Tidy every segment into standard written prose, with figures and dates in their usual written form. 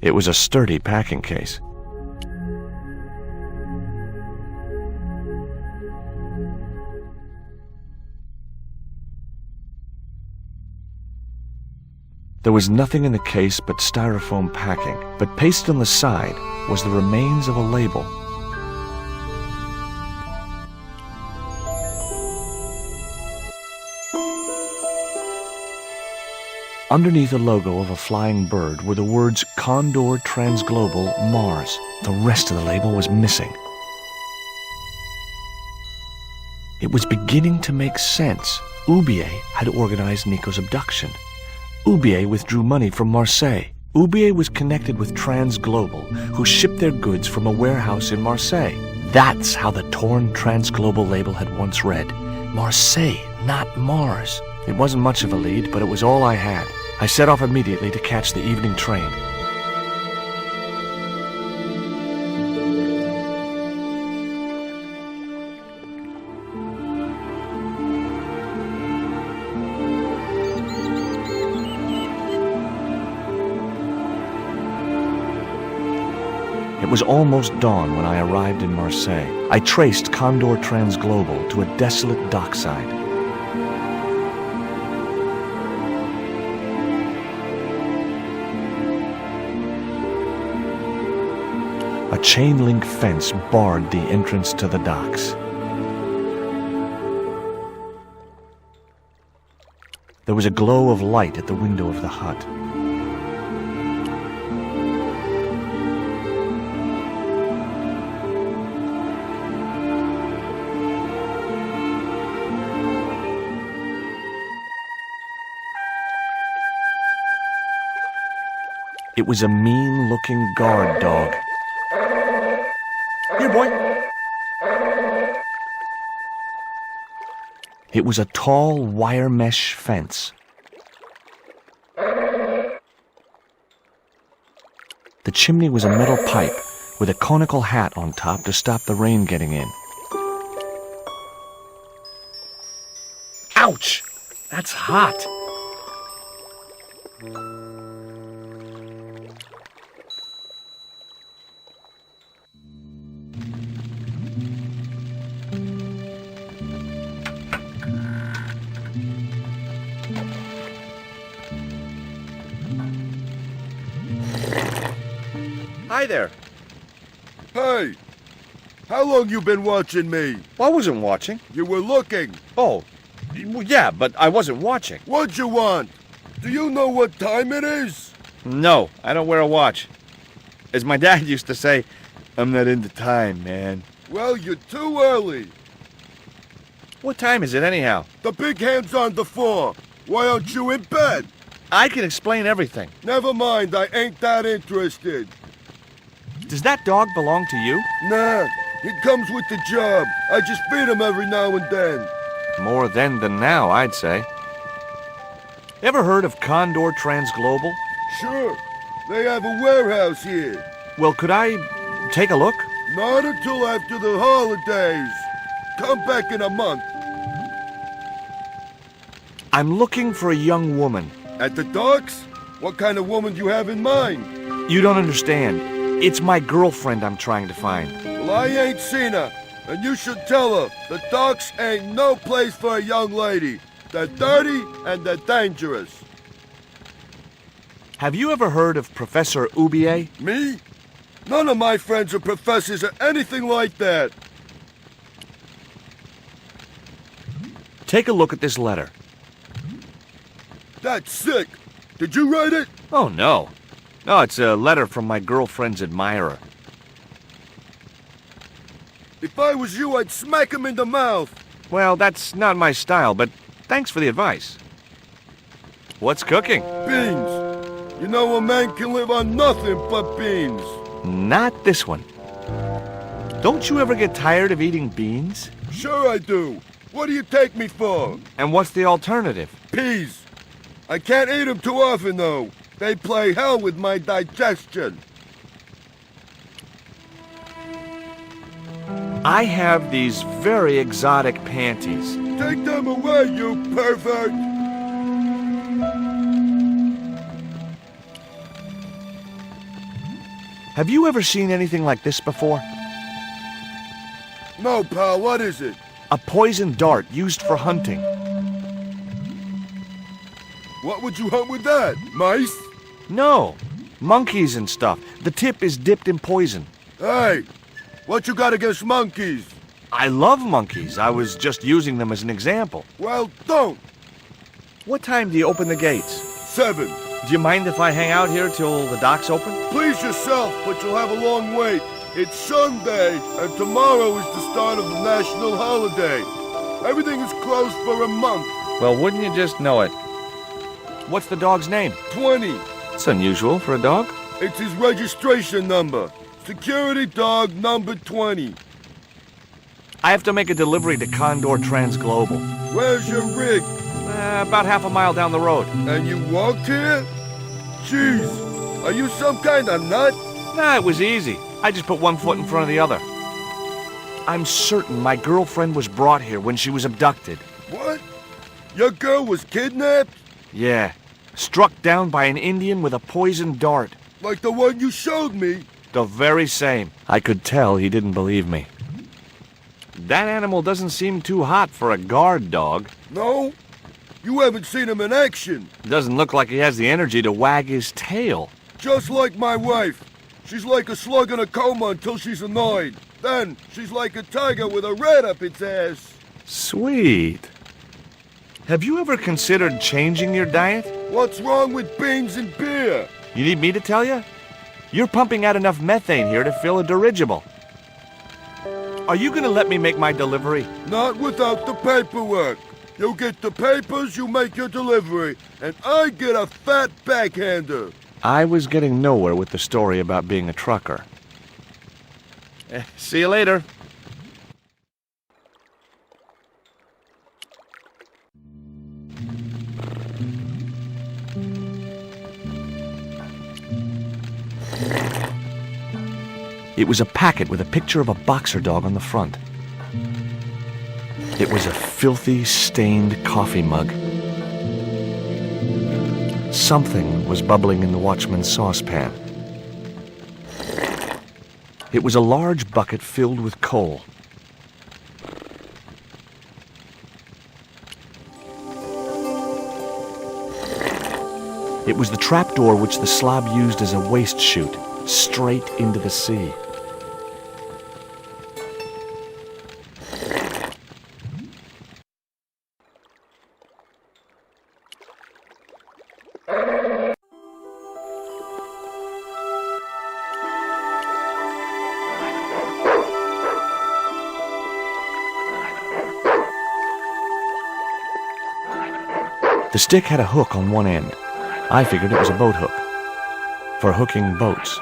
It was a sturdy packing case. There was nothing in the case but styrofoam packing, but pasted on the side was the remains of a label. Underneath the logo of a flying bird were the words Condor Transglobal Mars. The rest of the label was missing. It was beginning to make sense. Oubier had organized Nico's abduction. Oubier withdrew money from Marseille. Oubier was connected with Transglobal, who shipped their goods from a warehouse in Marseille. That's how the torn Transglobal label had once read. Marseille, not Mars. It wasn't much of a lead, but it was all I had. I set off immediately to catch the evening train. It was almost dawn when I arrived in Marseille. I traced Condor Transglobal to a desolate dockside. A chain-link fence barred the entrance to the docks. There was a glow of light at the window of the hut. It was a mean-looking guard dog. Here, boy. It was a tall wire mesh fence. The chimney was a metal pipe with a conical hat on top to stop the rain getting in. Ouch! That's hot. Hi there. Hey! How long you been watching me? Well, I wasn't watching. You were looking. Oh, yeah, but I wasn't watching. What'd you want? Do you know what time it is? No, I don't wear a watch. As my dad used to say, I'm not into time, man. Well, you're too early. What time is it anyhow? The big hand's on the floor. Why aren't you in bed? I can explain everything. Never mind, I ain't that interested. Does that dog belong to you? Nah, he comes with the job. I just feed him every now and then. More then than now, I'd say. Ever heard of Condor Transglobal? Sure, they have a warehouse here. Well, could I take a look? Not until after the holidays. Come back in a month. I'm looking for a young woman. At the docks? What kind of woman do you have in mind? You don't understand. It's my girlfriend I'm trying to find. Well, I ain't seen her, and you should tell her the docks ain't no place for a young lady. They're dirty and they're dangerous. Have you ever heard of Professor Oubier? Me? None of my friends are professors or anything like that. Take a look at this letter. That's sick. Did you write it? Oh, no. No, it's a letter from my girlfriend's admirer. If I was you, I'd smack him in the mouth. Well, that's not my style, but thanks for the advice. What's cooking? Beans. You know a man can live on nothing but beans. Not this one. Don't you ever get tired of eating beans? Sure I do. What do you take me for? And what's the alternative? Peas. I can't eat them too often, though. They play hell with my digestion. I have these very exotic panties. Take them away, you pervert! Have you ever seen anything like this before? No, pal, what is it? A poison dart used for hunting. What would you hunt with that? Mice? No, monkeys and stuff. The tip is dipped in poison. Hey, what you got against monkeys? I love monkeys. I was just using them as an example. Well, don't. What time do you open the gates? 7. Do you mind if I hang out here till the docks open? Please yourself, but you'll have a long wait. It's Sunday, and tomorrow is the start of the national holiday. Everything is closed for a month. Well, wouldn't you just know it? What's the dog's name? 20. It's unusual for a dog. It's his registration number. Security dog number 20. I have to make a delivery to Condor Transglobal. Where's your rig? About half a mile down the road. And you walked here? Jeez, are you some kind of nut? Nah, it was easy. I just put one foot in front of the other. I'm certain my girlfriend was brought here when she was abducted. What? Your girl was kidnapped? Yeah. Struck down by an Indian with a poisoned dart. Like the one you showed me? The very same. I could tell he didn't believe me. That animal doesn't seem too hot for a guard dog. No? You haven't seen him in action. Doesn't look like he has the energy to wag his tail. Just like my wife. She's like a slug in a coma until she's annoyed. Then she's like a tiger with a rat up its ass. Sweet. Have you ever considered changing your diet? What's wrong with beans and beer? You need me to tell you? You're pumping out enough methane here to fill a dirigible. Are you going to let me make my delivery? Not without the paperwork. You get the papers, you make your delivery, and I get a fat backhander. I was getting nowhere with the story about being a trucker. See you later. It was a packet with a picture of a boxer dog on the front. It was a filthy, stained coffee mug. Something was bubbling in the watchman's saucepan. It was a large bucket filled with coal. It was the trapdoor which the slob used as a waste chute, straight into the sea. The stick had a hook on one end. I figured it was a boat hook for hooking boats.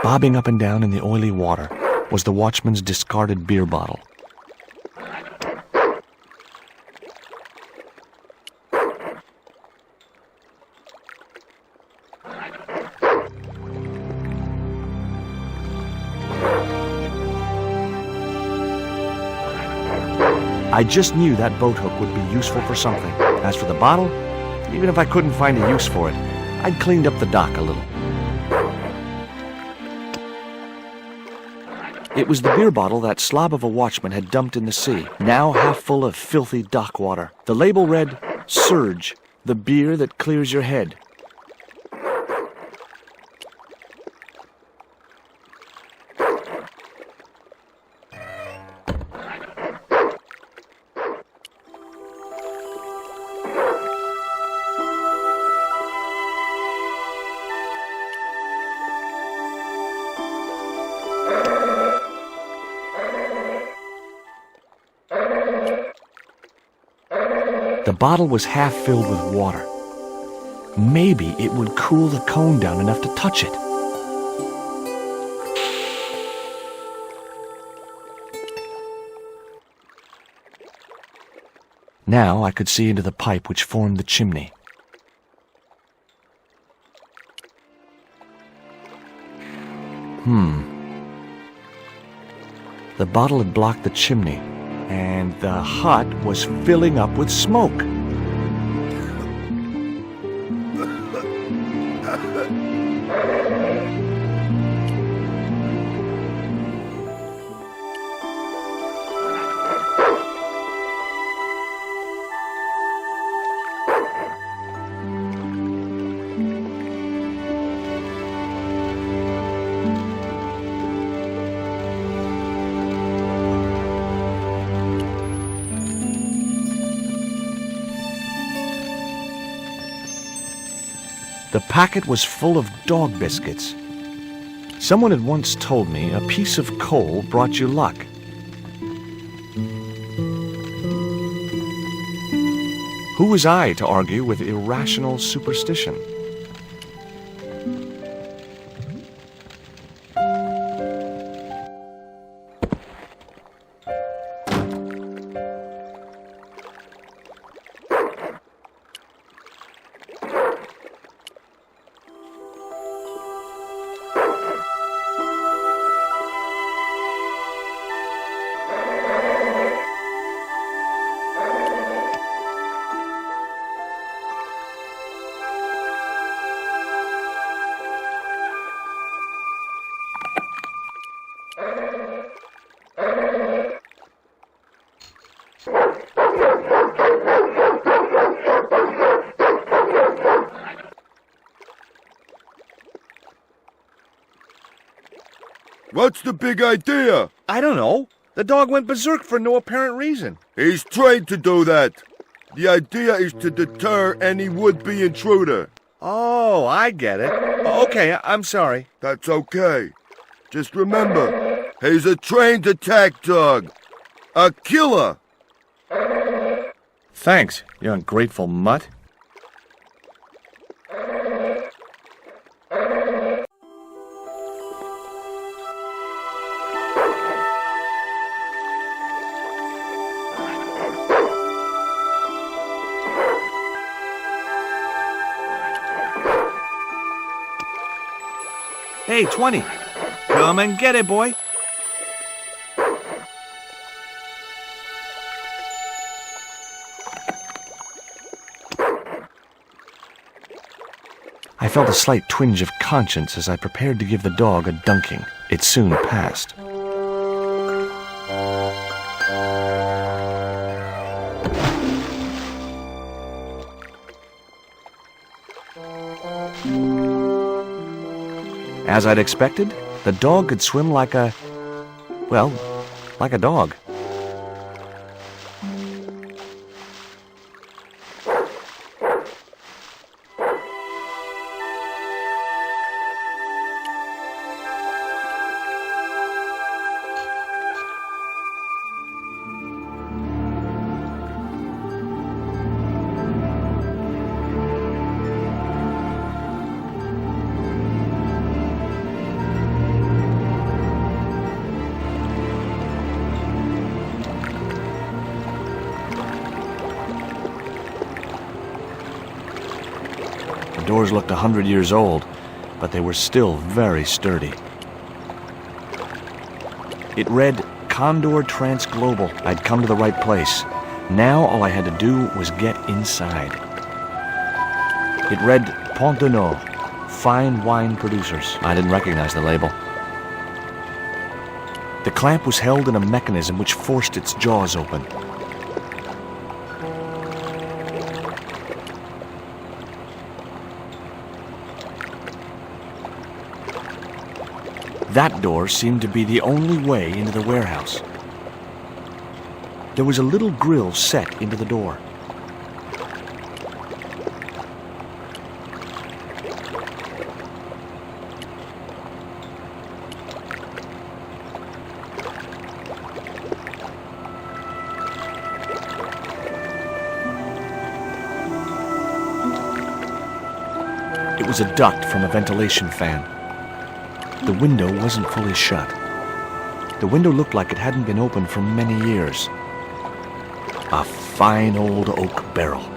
Bobbing up and down in the oily water was the watchman's discarded beer bottle. I just knew that boat hook would be useful for something. As for the bottle, even if I couldn't find a use for it, I'd cleaned up the dock a little. It was the beer bottle that slob of a watchman had dumped in the sea, now half full of filthy dock water. The label read, "Surge, the beer that clears your head." The bottle was half filled with water. Maybe it would cool the cone down enough to touch it. Now I could see into the pipe which formed the chimney. The bottle had blocked the chimney, and the hut was filling up with smoke. The packet was full of dog biscuits. Someone had once told me a piece of coal brought you luck. Who was I to argue with irrational superstition? What's the big idea? I don't know. The dog went berserk for no apparent reason. He's trained to do that. The idea is to deter any would-be intruder. Oh, I get it. Okay, I'm sorry. That's okay. Just remember, he's a trained attack dog. A killer. Thanks, you ungrateful mutt. Hey, 20. Come and get it, boy. I felt a slight twinge of conscience as I prepared to give the dog a dunking. It soon passed. As I'd expected, the dog could swim like a dog. The doors looked 100 years old, but they were still very sturdy. It read Condor Transglobal. I'd come to the right place. Now all I had to do was get inside. It read Pont de Nord, fine wine producers. I didn't recognize the label. The clamp was held in a mechanism which forced its jaws open. That door seemed to be the only way into the warehouse. There was a little grill set into the door. It was a duct from a ventilation fan. The window wasn't fully shut. The window looked like it hadn't been opened for many years. A fine old oak barrel.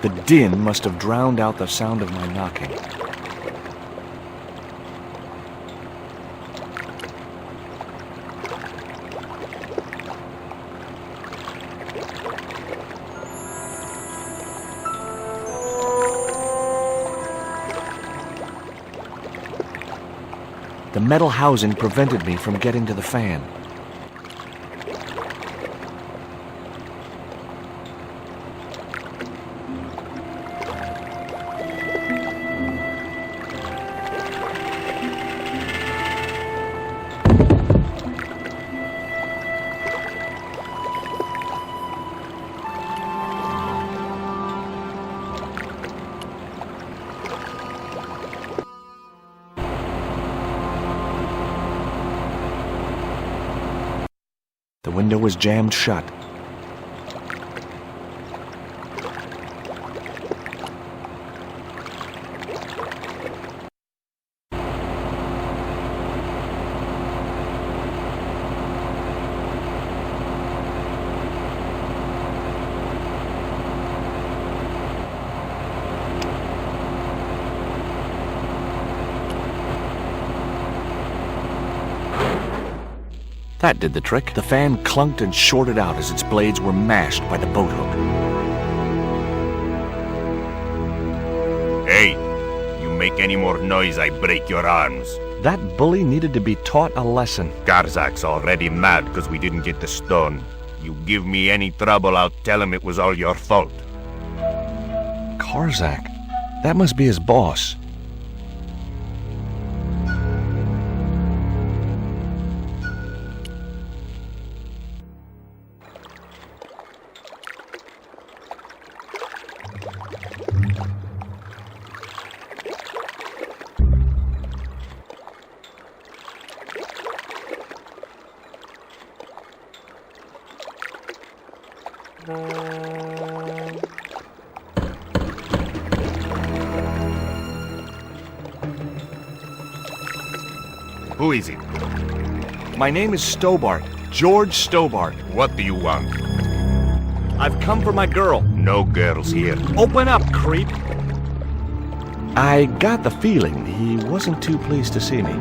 The din must have drowned out the sound of my knocking. The metal housing prevented me from getting to the fan. The window was jammed shut. That did the trick. The fan clunked and shorted out as its blades were mashed by the boathook. Hey, you make any more noise, I break your arms. That bully needed to be taught a lesson. Garzak's already mad because we didn't get the stone. You give me any trouble, I'll tell him it was all your fault. Karzak? That must be his boss. Who is it? My name is Stobart, George Stobart. What do you want? I've come for my girl. No girls here. Open up, creep. I got the feeling he wasn't too pleased to see me.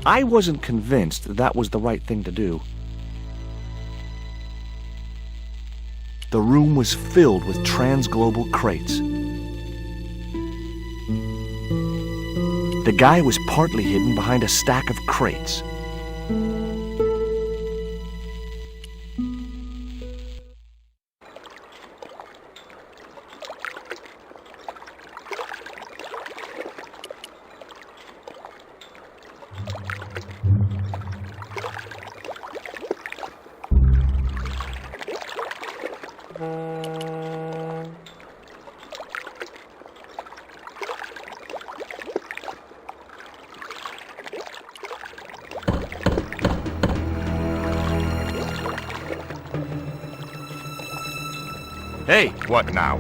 I wasn't convinced that was the right thing to do. The room was filled with transglobal crates. The guy was partly hidden behind a stack of crates. Hey, What now?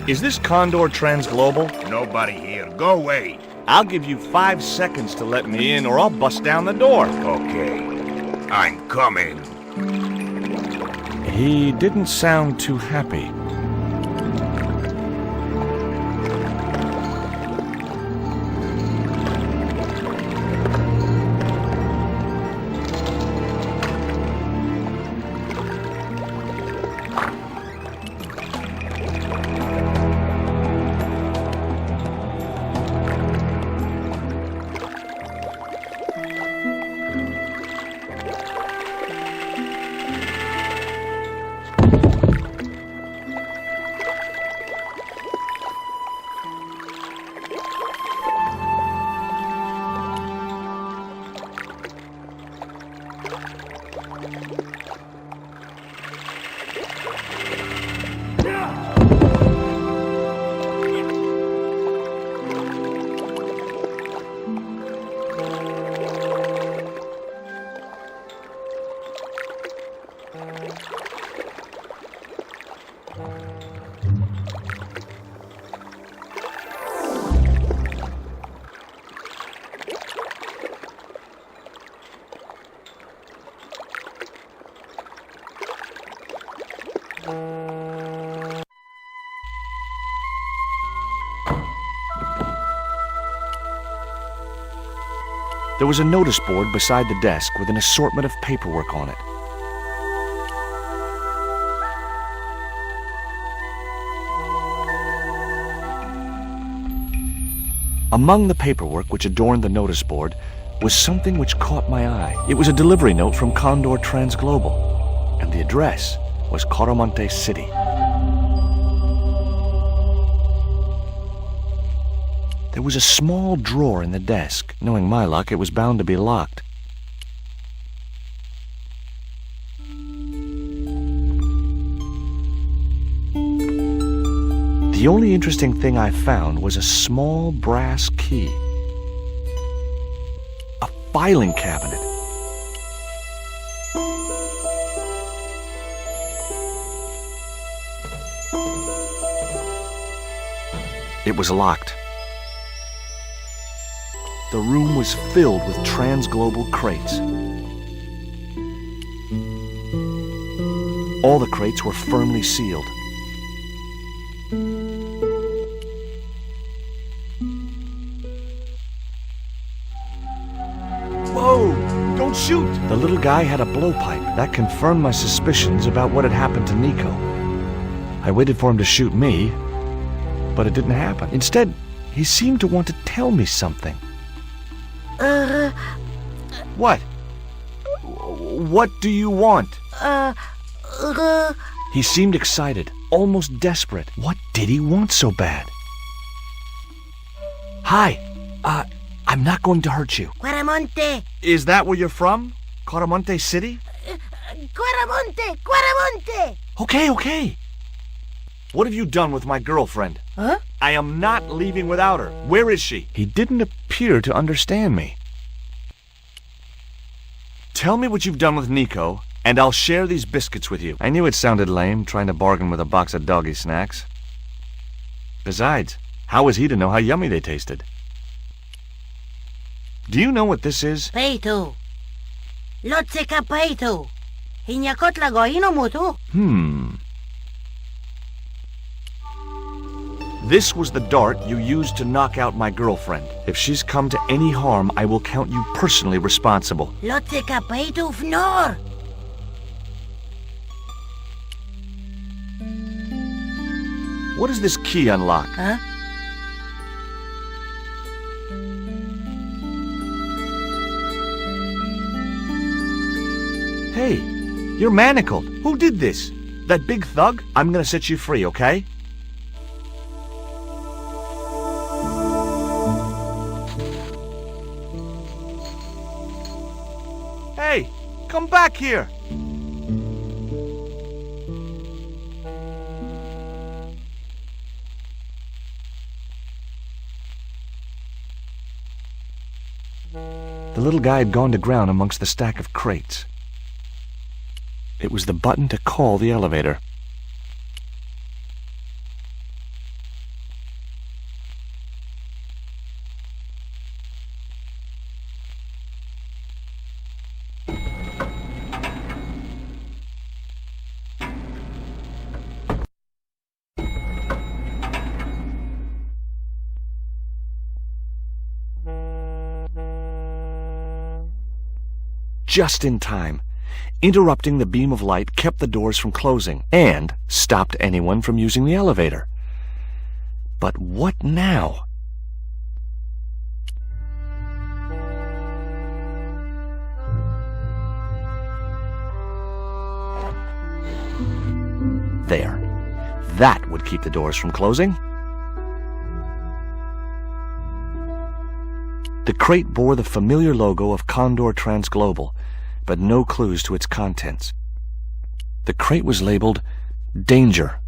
is this Condor Transglobal? Nobody here. Go away. I'll give you 5 seconds to let me in or I'll bust down the door. Okay. I'm coming. He didn't sound too happy. There was a notice board beside the desk with an assortment of paperwork on it. Among the paperwork which adorned the notice board was something which caught my eye. It was a delivery note from Condor Transglobal, and the address was Coromante City. There was a small drawer in the desk. Knowing my luck, it was bound to be locked. The only interesting thing I found was a small brass key. A filing cabinet. It was locked. The room was filled with transglobal crates. All the crates were firmly sealed. Whoa! Don't shoot! The little guy had a blowpipe. That confirmed my suspicions about what had happened to Nico. I waited for him to shoot me, but it didn't happen. Instead, he seemed to want to tell me something. What? What do you want? He seemed excited, almost desperate. What did he want so bad? Hi, I'm not going to hurt you. Quaramonte! Is that where you're from? Coromante City? Quaramonte! Quaramonte! Okay. What have you done with my girlfriend? Huh? I am not leaving without her. Where is she? He didn't appear to understand me. Tell me what you've done with Nico, and I'll share these biscuits with you. I knew it sounded lame, trying to bargain with a box of doggy snacks. Besides, how was he to know how yummy they tasted? Do you know what this is? Peito. Lotseka peito. Hinyakot lagoino mutu. This was the dart you used to knock out my girlfriend. If she's come to any harm, I will count you personally responsible. Lotseka peito fnor. What does this key unlock? Huh? Hey, you're manacled. Who did this? That big thug? I'm gonna set you free, okay? Hey, come back here! The little guy had gone to ground amongst the stack of crates. It was the button to call the elevator. Just in time. Interrupting the beam of light kept the doors from closing and stopped anyone from using the elevator. But what now? There. That would keep the doors from closing. The crate bore the familiar logo of Condor Transglobal, but no clues to its contents. The crate was labeled, "Danger.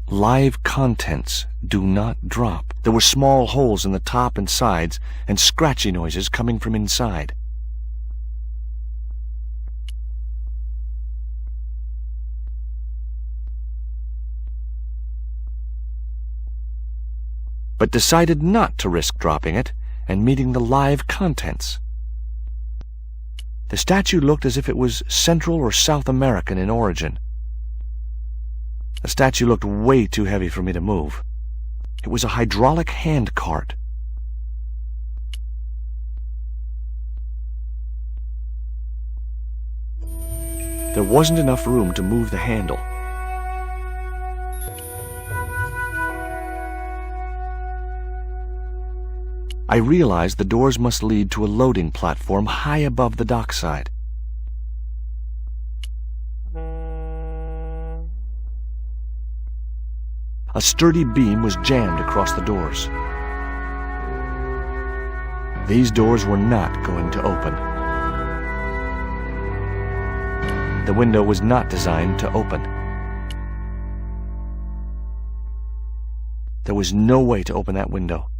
Live contents. Do not drop." There were small holes in the top and sides, and scratchy noises coming from inside. But decided not to risk dropping it and meeting the live contents. The statue looked as if it was Central or South American in origin. The statue looked way too heavy for me to move. It was a hydraulic hand cart. There wasn't enough room to move the handle. I realized the doors must lead to a loading platform high above the dockside. A sturdy beam was jammed across the doors. These doors were not going to open. The window was not designed to open. There was no way to open that window.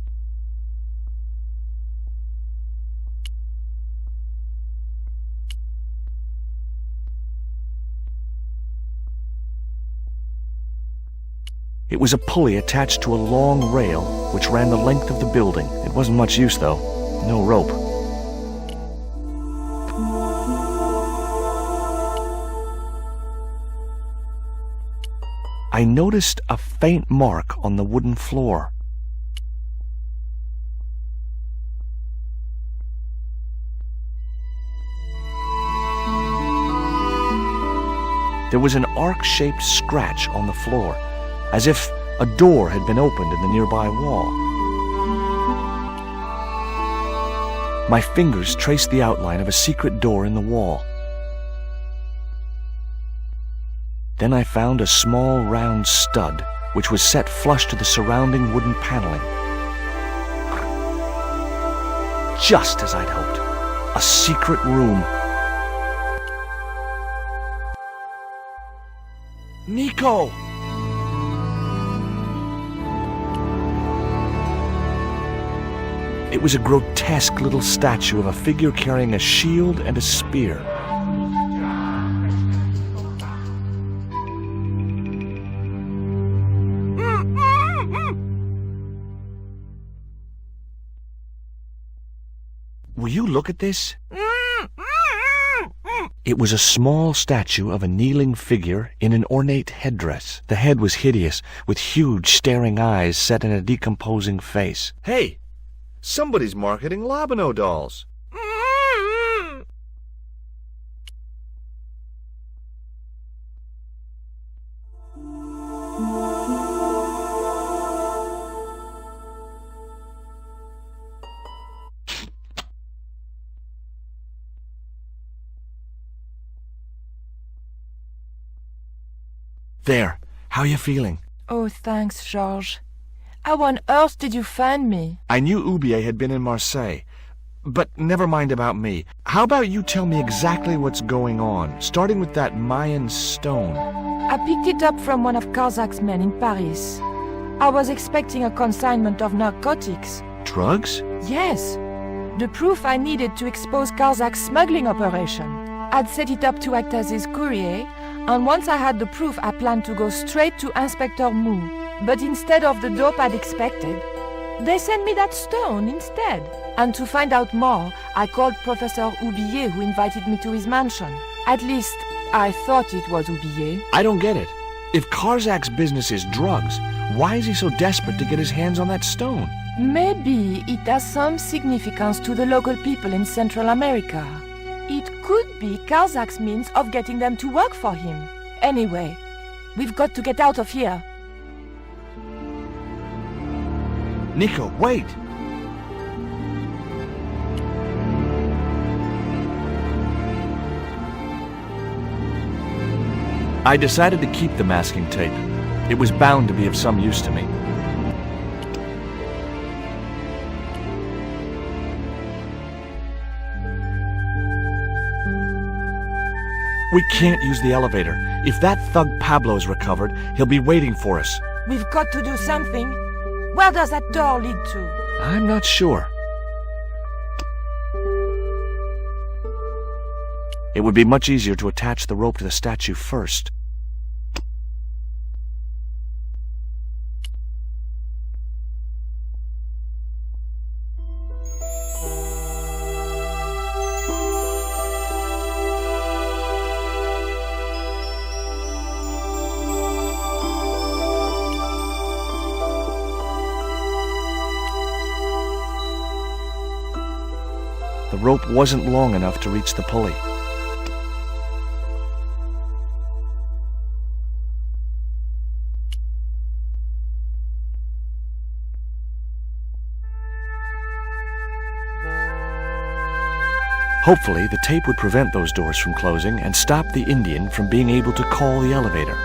It was a pulley attached to a long rail which ran the length of the building. It wasn't much use, though. No rope. I noticed a faint mark on the wooden floor. There was an arc-shaped scratch on the floor, as if a door had been opened in the nearby wall. My fingers traced the outline of a secret door in the wall. Then I found a small round stud, which was set flush to the surrounding wooden paneling. Just as I'd hoped, a secret room. Nico! It was a grotesque little statue of a figure carrying a shield and a spear. Will you look at this? It was a small statue of a kneeling figure in an ornate headdress. The head was hideous, with huge staring eyes set in a decomposing face. Hey! Somebody's marketing Labano dolls. There. How you feeling? Oh, thanks, Georges. How on earth did you find me? I knew Oubier had been in Marseille. But never mind about me. How about you tell me exactly what's going on, starting with that Mayan stone? I picked it up from one of Karzak's men in Paris. I was expecting a consignment of narcotics. Drugs? Yes. The proof I needed to expose Karzak's smuggling operation. I'd set it up to act as his courier, and once I had the proof, I planned to go straight to Inspector Mou. But instead of the dope I'd expected, they sent me that stone instead. And to find out more, I called Professor Oubier, who invited me to his mansion. At least, I thought it was Oubier. I don't get it. If Karzak's business is drugs, why is he so desperate to get his hands on that stone? Maybe it has some significance to the local people in Central America. It could be Karzak's means of getting them to work for him. Anyway, we've got to get out of here. Nico, wait! I decided to keep the masking tape. It was bound to be of some use to me. We can't use the elevator. If that thug Pablo's recovered, he'll be waiting for us. We've got to do something. Where does that door lead to? I'm not sure. It would be much easier to attach the rope to the statue first. The rope wasn't long enough to reach the pulley. Hopefully, the tape would prevent those doors from closing and stop the Indian from being able to call the elevator.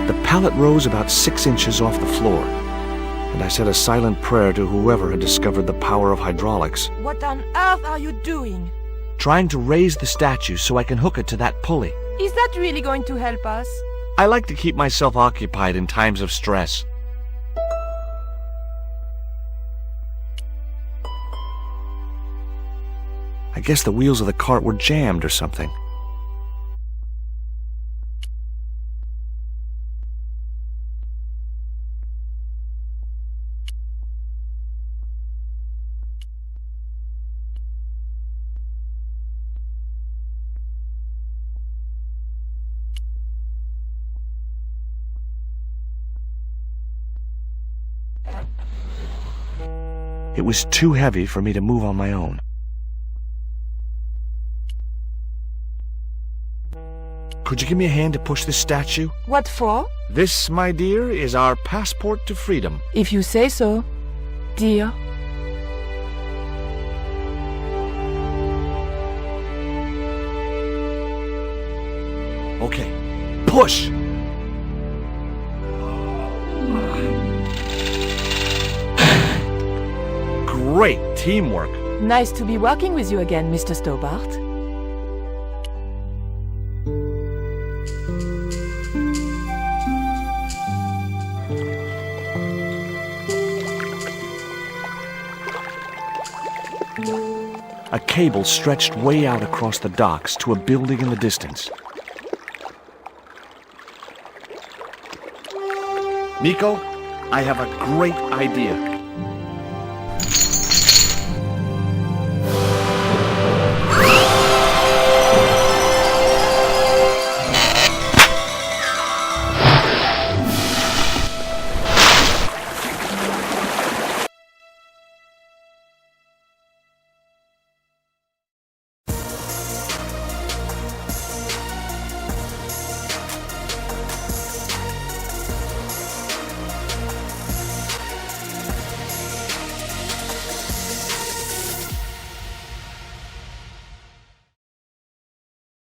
The pallet rose about 6 inches off the floor, and I said a silent prayer to whoever had discovered the power of hydraulics, What on earth are you doing? trying to raise the statue so I can hook it to that pulley. Is that really going to help us? I like to keep myself occupied in times of stress. I guess the wheels of the cart were jammed or something. It was too heavy for me to move on my own. Could you give me a hand to push this statue? What for? This, my dear, is our passport to freedom. If you say so, dear. Okay, push! Great teamwork. Nice to be working with you again, Mr. Stobart. A cable stretched way out across the docks to a building in the distance. Nico, I have a great idea.